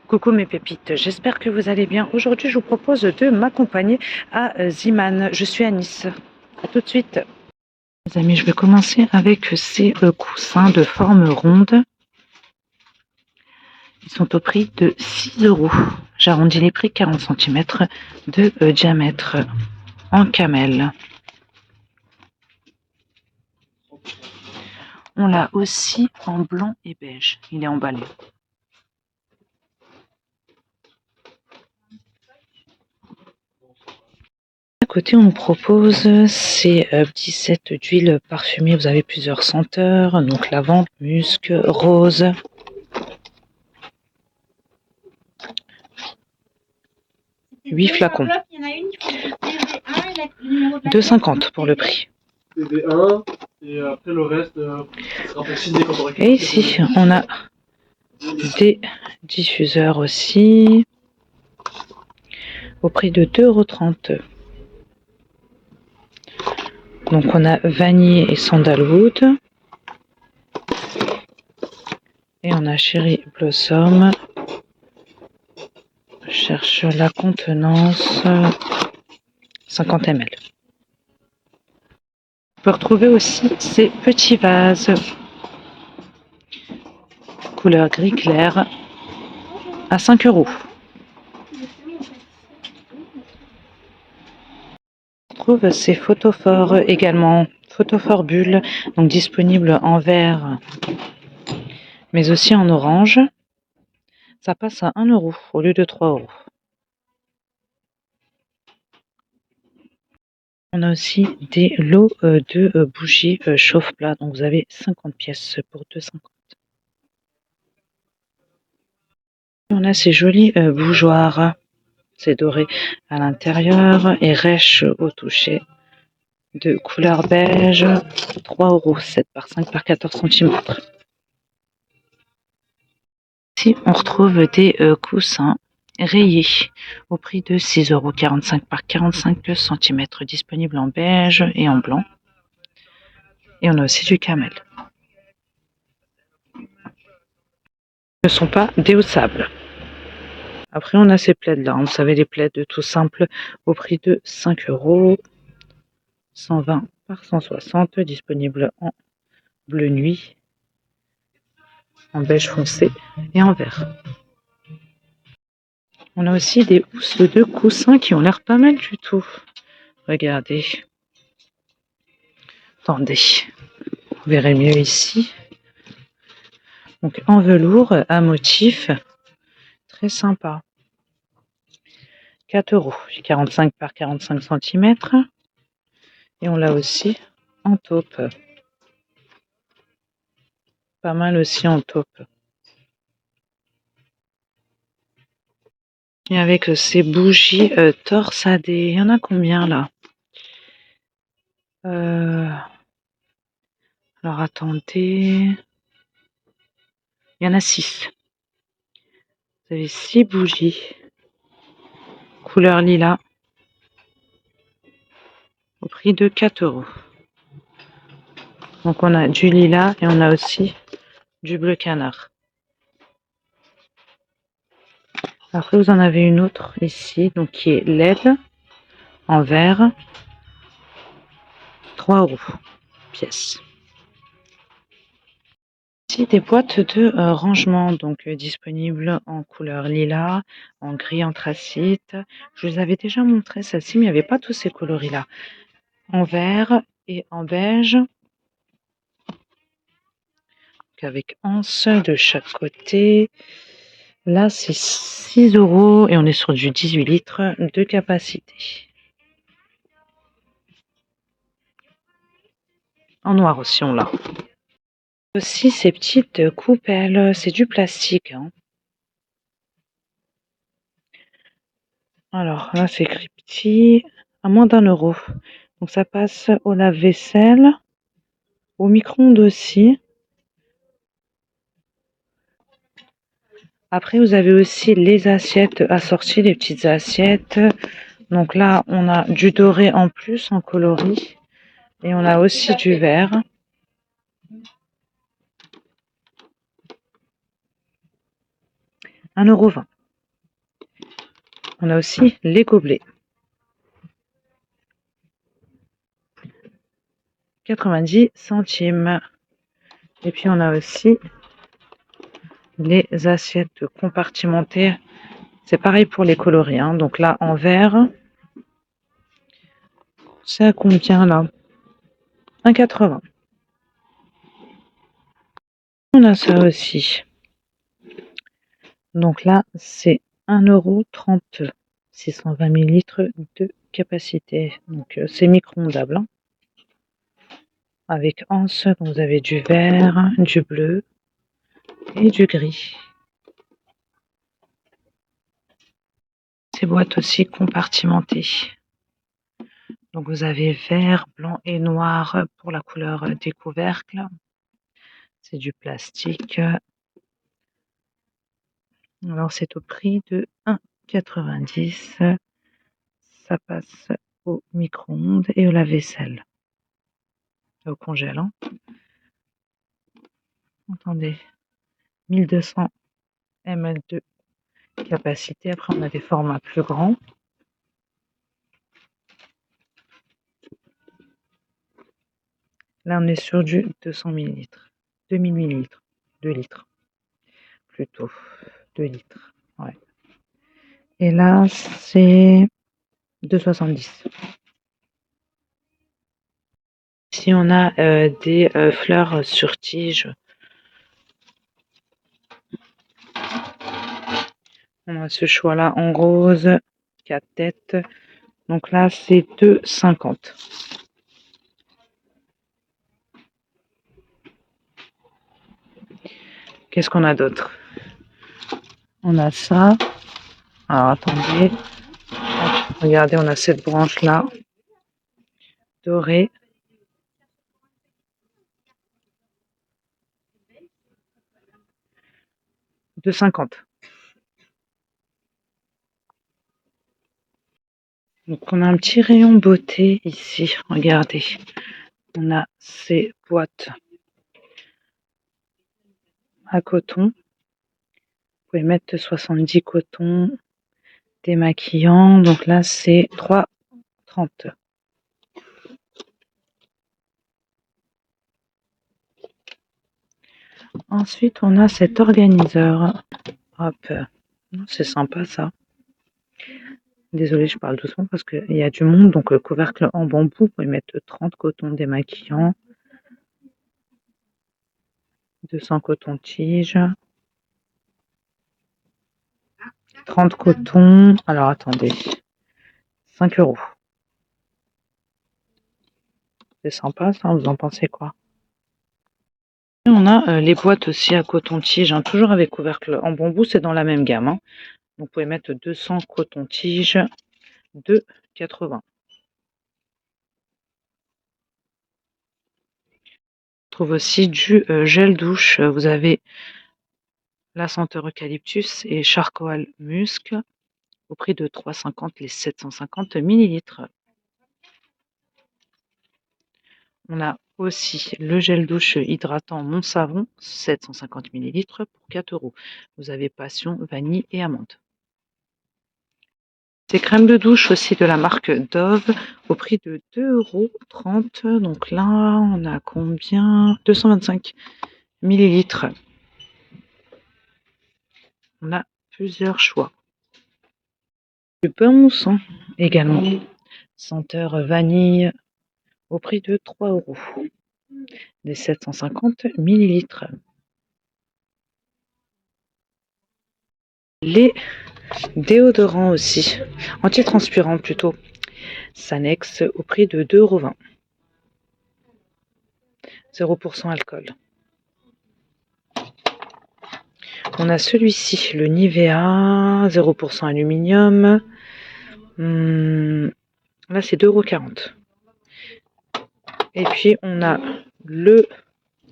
Coucou mes pépites, j'espère que vous allez bien. Aujourd'hui, je vous propose de m'accompagner à Ziman. Je suis à Nice. A tout de suite. Les amis, je vais commencer avec ces coussins de forme ronde. Ils sont au prix de 6 €. J'arrondis les prix, 40 cm de diamètre en camel. On l'a aussi en blanc et beige. Il est emballé. À côté, on nous propose ces petits sets d'huile parfumée. Vous avez plusieurs senteurs, donc lavande, musc, rose. 8 flacons. 2,50 pour le prix. Et après le reste, et ici, on a des diffuseurs aussi au prix de 2,30 €. Donc on a vanille et sandalwood. Et on a Cherry Blossom. Je cherche la contenance. 50 ml. On peut retrouver aussi ces petits vases couleur gris clair à 5 €. On trouve ces photophores également, photophores bulles, donc disponibles en vert mais aussi en orange. Ça passe à 1 € au lieu de 3 €. On a aussi des lots de bougies chauffe-plat, donc vous avez 50 pièces pour 2,50 €. On a ces jolis bougeoirs, c'est doré à l'intérieur et rêche au toucher, de couleur beige, 3 €, 7 par 5 par 14 cm. Ici, on retrouve des coussins rayés au prix de 6 €, 45 par 45 cm, disponible en beige et en blanc. Et on a aussi du camel. Ne sont pas déhaussables. Après, on a ces plaids-là. Vous savez, les plaids tout simples au prix de 5 €, 120 par 160, disponible en bleu nuit, en beige foncé et en vert. On a aussi des housses de coussins qui ont l'air pas mal du tout. Regardez. Attendez. Vous verrez mieux ici. Donc en velours à motif. Très sympa. 4 €. 45 par 45 cm. Et on l'a aussi en taupe. Pas mal aussi en taupe. Et avec ces bougies torsadées. Il y en a combien là? Alors attendez. Il y en a 6. Vous avez 6 bougies. Couleur lilas. Au prix de 4 €. Donc on a du lilas et on a aussi du bleu canard. Après vous en avez une autre ici, donc qui est LED en vert. 3 € pièce. Ici des boîtes de rangement, donc disponibles en couleur lilas, en gris anthracite. Je vous avais déjà montré celle-ci, mais il n'y avait pas tous ces coloris là. En vert et en beige. Avec anse de chaque côté. Là, c'est 6 € et on est sur du 18 litres de capacité. En noir aussi, on l'a. Aussi, ces petites coupelles, c'est du plastique. Hein. Alors, là, c'est écrit petit, à moins d'1 €. Donc, ça passe au lave-vaisselle, au micro-ondes aussi. Après, vous avez aussi les assiettes assorties, les petites assiettes. Donc là, on a du doré en plus, en coloris. Et on a aussi du vert. 1,20 €. On a aussi les gobelets. 90 centimes. Et puis on a aussi les assiettes compartimentées. C'est pareil pour les coloris, hein. Donc là, en verre, c'est à combien là? 1,80. On a ça aussi. Donc là, c'est 1,30 €. 620 ml de capacité. Donc c'est micro-ondable, hein. Avec anse, donc vous avez du vert, du bleu et du gris. Ces boîtes aussi compartimentées. Donc vous avez vert, blanc et noir pour la couleur des couvercles. C'est du plastique. Alors c'est au prix de 1,90 €. Ça passe au micro-ondes et au lave-vaisselle. Au congèle, hein. Attendez. 1200 ml de capacité. Après on a des formats plus grands. Là on est sur du 200 ml. 2000 ml. 2 litres. Plutôt. 2 litres. Ouais. Et là c'est 2,70 €. Ici, on a des fleurs sur tige. On a ce choix-là en rose, 4 têtes. Donc là, c'est 2,50 €. Qu'est-ce qu'on a d'autre? On a ça. Alors, attendez. Hop, regardez, on a cette branche-là. Dorée. De 50. Donc on a un petit rayon beauté ici. Regardez. On a ces boîtes à coton. Vous pouvez mettre 70 cotons démaquillants. Donc là, c'est 3,30 €. Ensuite, on a cet organiseur. Hop. C'est sympa ça. Désolée, je parle doucement parce qu'il y a du monde. Donc, couvercle en bambou, vous pouvez mettre 30 cotons démaquillants, 200 cotons-tiges, 30 cotons. Alors, attendez. 5 €. C'est sympa ça, vous en pensez quoi? Et on a les boîtes aussi à coton-tige, hein, toujours avec couvercle en bambou, c'est dans la même gamme, hein. Donc, vous pouvez mettre 200 cotons-tiges, 2,80 €. On trouve aussi du gel douche. Vous avez la senteur eucalyptus et charcoal musc au prix de 3,50 € les 750 ml. On a aussi le gel douche hydratant Mon Savon, 750 ml pour 4 €. Vous avez passion, vanille et amande. Ces crèmes de douche aussi de la marque Dove au prix de 2,30 €. Donc là, on a combien? 225 ml. On a plusieurs choix. Du pain moussant également. Senteur vanille au prix de 3 €. Des 750 ml. Les déodorants aussi, antitranspirants plutôt. Sanex au prix de 2,20 €. 0% alcool. On a celui-ci, le Nivea, 0% aluminium. Là, c'est 2,40 €. Et puis, on a le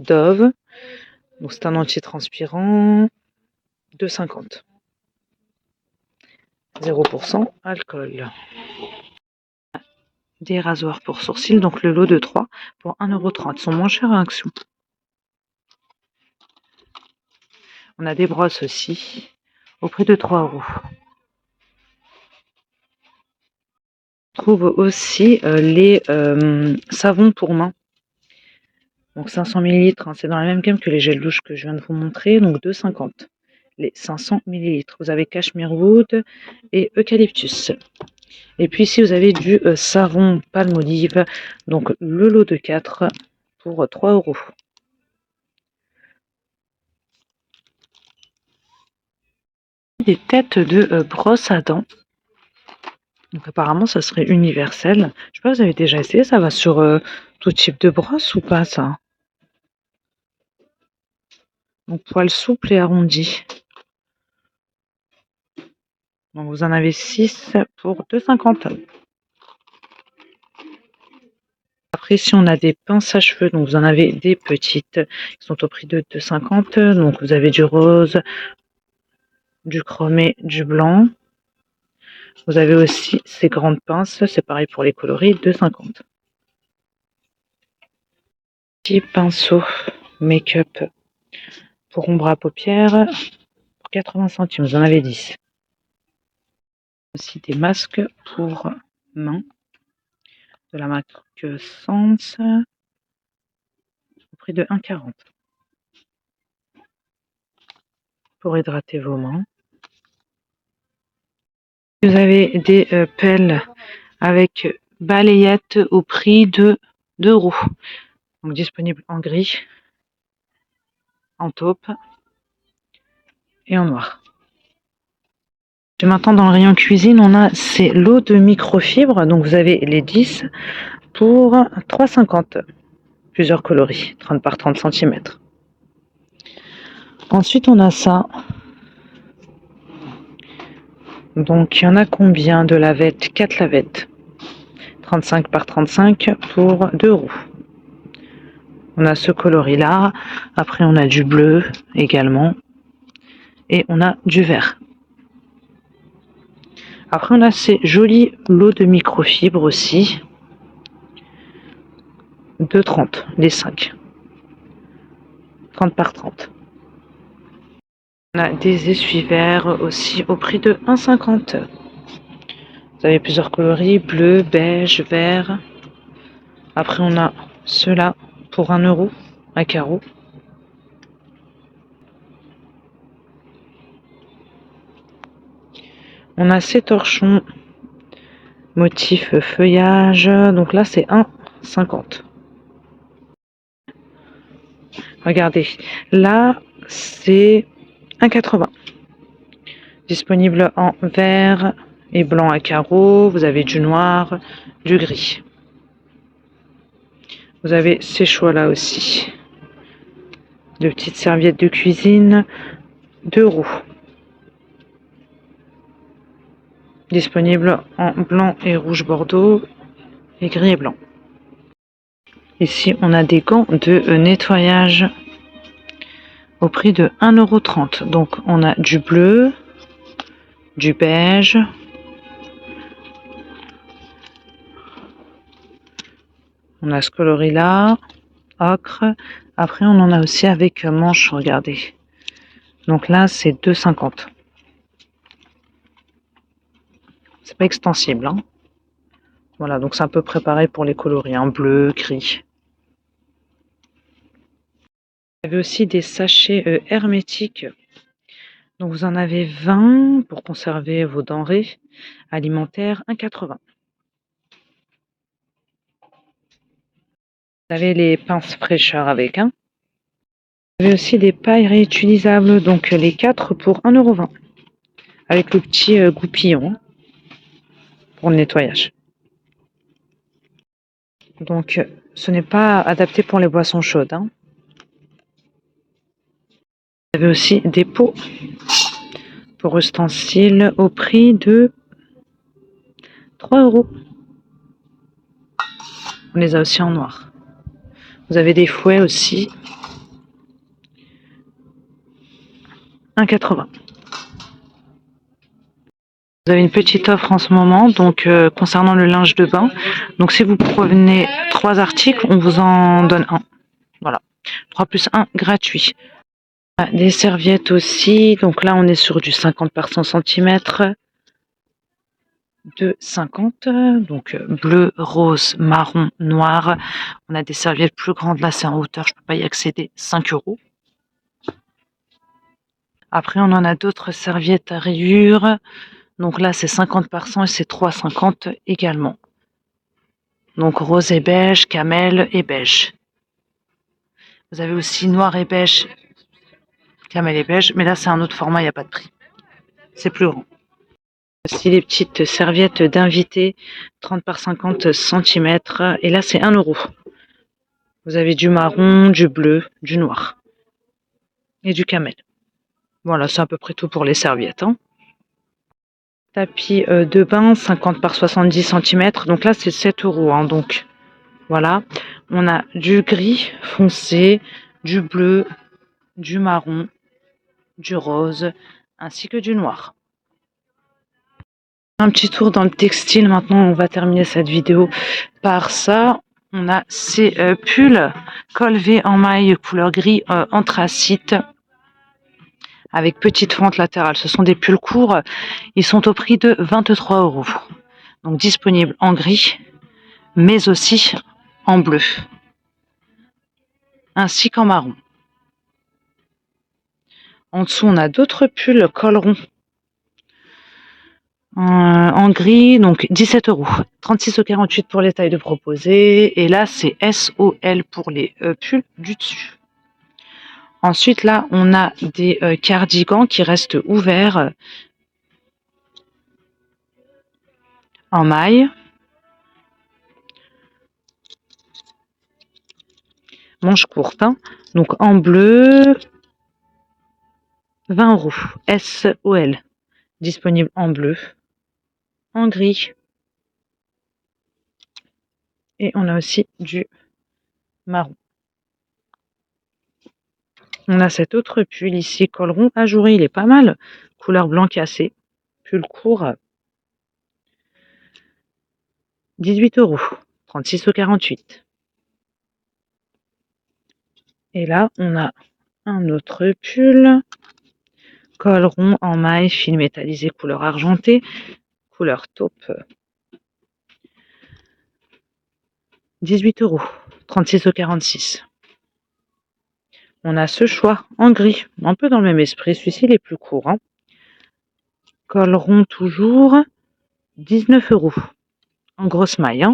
Dove. Donc, c'est un antitranspirant. 2,50 €. 0% alcool. Des rasoirs pour sourcils, donc le lot de 3 pour 1,30 €. Ils sont moins chers à Action. On a des brosses aussi au prix de 3 €. On trouve aussi les savons pour main. Donc 500 ml, hein, c'est dans la même gamme que les gels douche que je viens de vous montrer, donc 2,50 les 500 ml. Vous avez Cashmere Wood et Eucalyptus. Et puis ici vous avez du savon Palmolive, donc le lot de 4 pour 3 €. Des têtes de brosse à dents. Donc apparemment ça serait universel. Je sais pas, vous avez déjà essayé, ça va sur tout type de brosse ou pas ça? Donc poil souple et arrondi. Donc vous en avez 6 pour 2,50 €. Après, si on a des pinces à cheveux, donc vous en avez des petites qui sont au prix de 2,50 €. Donc vous avez du rose, du chromé, du blanc. Vous avez aussi ces grandes pinces, c'est pareil pour les coloris, 2,50 €. Petit pinceau make-up pour ombre à paupières pour 80 centimes, vous en avez 10. Aussi des masques pour mains de la marque Sans au prix de 1,40 € pour hydrater vos mains. Vous avez des pelles avec balayette au prix de 2 €. Donc disponible en gris, en taupe et en noir. Et maintenant dans le rayon cuisine, on a ces lots de microfibres. Donc vous avez les 10 pour 3,50 €. Plusieurs coloris, 30 par 30 cm. Ensuite on a ça. Donc il y en a combien de lavettes? 4 lavettes. 35 par 35 pour 2 €. On a ce coloris là. Après on a du bleu également. Et on a du vert. Après, on a ces jolis lots de microfibres aussi. 2,30 les 5. 30 par 30. On a des essuie-verres aussi au prix de 1,50 €. Vous avez plusieurs coloris, bleu, beige, vert. Après, on a ceux-là pour 1 € à carreaux. On a ces torchons motif feuillage. Donc là, c'est 1,50 €. Regardez, là, c'est 1,80 €. Disponible en vert et blanc à carreaux. Vous avez du noir, du gris. Vous avez ces choix-là aussi. De petites serviettes de cuisine, 2 €. Disponible en blanc et rouge bordeaux et gris et blanc. Ici, on a des gants de nettoyage au prix de 1,30 €. Donc, on a du bleu, du beige, on a ce coloris-là, ocre. Après, on en a aussi avec manche, regardez. Donc là, c'est 2,50 €. C'est pas extensible, hein. Voilà, donc c'est à peu près pareil pour les coloris, hein, bleu, gris. Vous avez aussi des sachets hermétiques. Donc vous en avez 20 pour conserver vos denrées alimentaires, 1,80 €. Vous avez les pinces fraîcheur avec, hein. Vous avez aussi des pailles réutilisables, donc les 4 pour 1,20 € avec le petit goupillon pour le nettoyage. Donc ce n'est pas adapté pour les boissons chaudes, hein. Vous avez aussi des pots pour ustensiles au prix de 3 €. On les a aussi en noir. Vous avez des fouets aussi, 1,80 €. Vous avez une petite offre en ce moment, donc concernant le linge de bain. Donc si vous prenez 3 articles, on vous en donne un. Voilà, 3 plus 1 gratuit. Des serviettes aussi, donc là on est sur du 50 par 100 cm. 2,50. Donc bleu, rose, marron, noir. On a des serviettes plus grandes. Là, c'est en hauteur, je ne peux pas y accéder. 5 euros. Après, on en a d'autres serviettes à rayures. Donc là, c'est 50 par 100 et c'est 3,50 également. Donc rose et beige, camel et beige. Vous avez aussi noir et beige, camel et beige. Mais là, c'est un autre format, il n'y a pas de prix. C'est plus grand. Aussi les petites serviettes d'invité, 30 par 50 cm. Et là, c'est 1 euro. Vous avez du marron, du bleu, du noir et du camel. Voilà, c'est à peu près tout pour les serviettes. Tapis de bain, 50 par 70 cm. Donc là, c'est 7 euros. Donc voilà. On a du gris foncé, du bleu, du marron, du rose, ainsi que du noir. Un petit tour dans le textile. Maintenant, on va terminer cette vidéo par ça. On a ces pulls col V en maille couleur gris anthracite avec petite fente latérale. Ce sont des pulls courts. Ils sont au prix de 23 euros. Donc disponibles en gris, mais aussi en bleu, ainsi qu'en marron. En dessous, on a d'autres pulls col rond en gris, donc 17 euros. 36 au 48 pour les tailles de proposées. Et là, c'est SOL pour les pulls du dessus. Ensuite, là, on a des cardigans qui restent ouverts en maille. Manche courte. Donc en bleu, 20 euros. SOL. Disponible en bleu, en gris. Et on a aussi du marron. On a cet autre pull ici, col rond ajouré, il est pas mal. Couleur blanc cassé. Pull court. 18 euros. 36 au 48. Et là, on a un autre pull. Col rond en maille, fil métallisé, couleur argentée. Couleur taupe. 18 euros. 36 au 46. On a ce choix en gris, un peu dans le même esprit. Celui-ci, il est plus court. Col rond toujours. 19 euros. En grosse maille.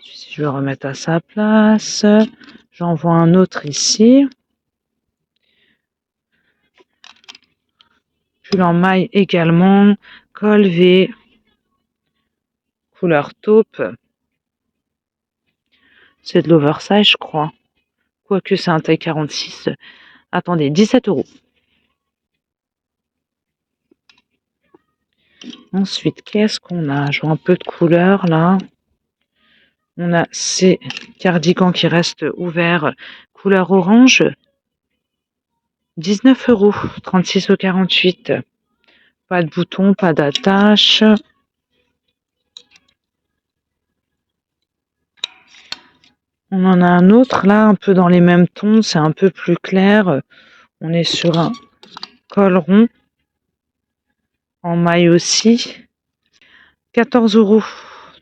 Si je vais remettre à sa place. J'en vois un autre ici. Pull en maille également. Col V. Couleur taupe. C'est de l'oversize, je crois. Quoique c'est un taille 46. Attendez, 17 euros. Ensuite, qu'est-ce qu'on a? Je vois un peu de couleur là. On a ces cardigans qui restent ouverts. Couleur orange. 19 euros. 36 au 48. Pas de bouton, pas d'attache. On en a un autre là, un peu dans les mêmes tons, c'est un peu plus clair. On est sur un col rond, en maille aussi. 14 euros,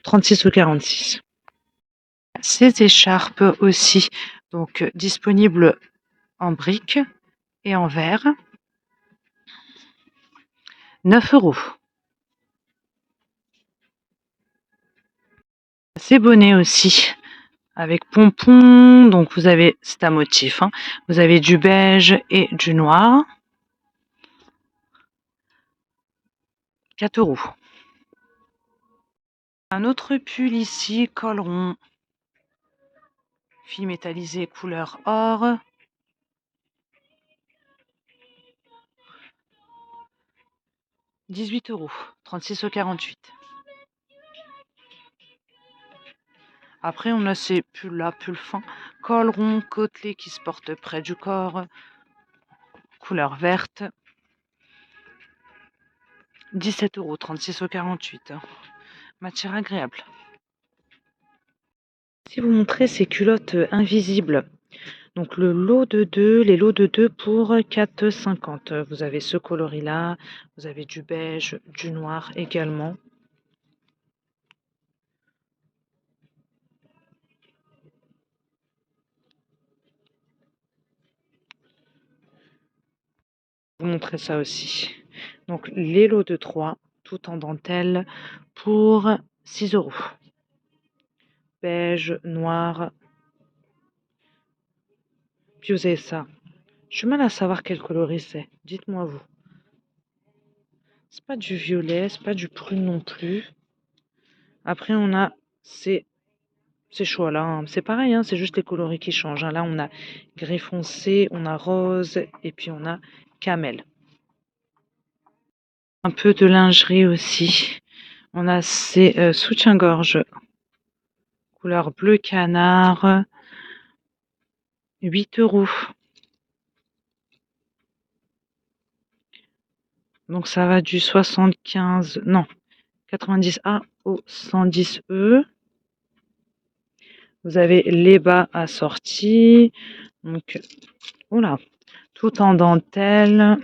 36 ou 46. Ces écharpes aussi, donc disponibles en briques et en verre. 9 euros. Ces bonnets aussi, avec pompons, donc vous avez, c'est un motif, vous avez du beige et du noir. 4 euros. Un autre pull ici, col rond, fil métallisé couleur or. 18 euros, 36 au 48. Après, on a ces pulls-là, pulls fins, col rond, côtelé qui se porte près du corps, couleur verte. 17 euros, 36 au 48. Matière agréable. Si vous montrez ces culottes invisibles, Donc le lot de 2, les lots de 2 pour 4,50. Vous avez ce coloris-là, vous avez du beige, du noir également. Je vais vous montrer ça aussi. Donc les lots de 3, tout en dentelle, pour 6 €. Beige, noir. Puis vous avez ça. J'ai du mal à savoir quel coloris c'est. Dites-moi vous. C'est pas du violet, c'est pas du prune non plus. Après, on a ces choix-là. Hein. C'est pareil, hein, c'est juste les coloris qui changent. Hein. Là, on a gris foncé, on a rose et puis on a camel. Un peu de lingerie aussi. On a ces soutiens-gorge couleur bleu canard. 8 €. Donc ça va du 75, non, 90A au 110E. Vous avez les bas assortis. Donc, oula, tout en dentelle.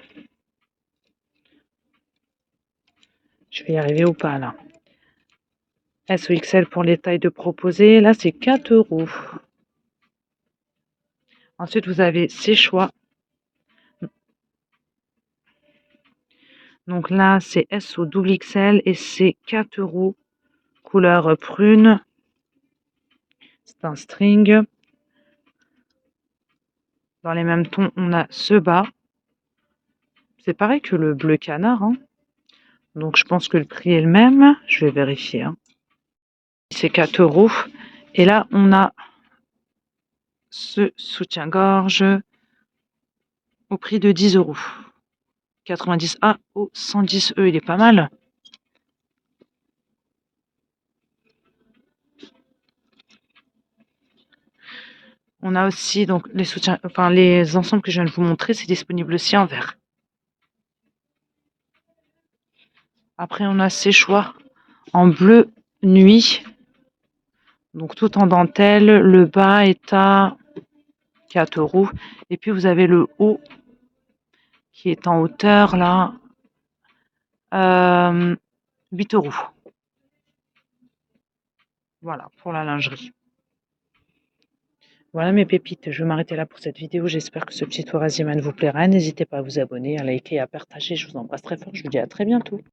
Je vais y arriver ou pas là. S ou XL pour les tailles de proposer. Là, c'est 4 €. Ensuite, vous avez ces choix. Donc là, c'est S ou double XL et c'est 4 €. Couleur prune. C'est un string. Dans les mêmes tons, on a ce bas. C'est pareil que le bleu canard. Hein. Donc je pense que le prix est le même. Je vais vérifier. Hein. C'est 4 €. Et là, on a ce soutien-gorge au prix de 10 €. 90A au 110E. Il est pas mal. On a aussi donc les soutiens, enfin les ensembles que je viens de vous montrer, c'est disponible aussi en vert. Après, on a ces choix en bleu nuit. Donc tout en dentelle. Le bas est à 4 €. Et puis vous avez le haut qui est en hauteur là. 8 €. Voilà pour la lingerie. Voilà mes pépites, je vais m'arrêter là pour cette vidéo. J'espère que ce petit tour Asiman vous plaira. N'hésitez pas à vous abonner, à liker et à partager. Je vous embrasse très fort. Je vous dis à très bientôt.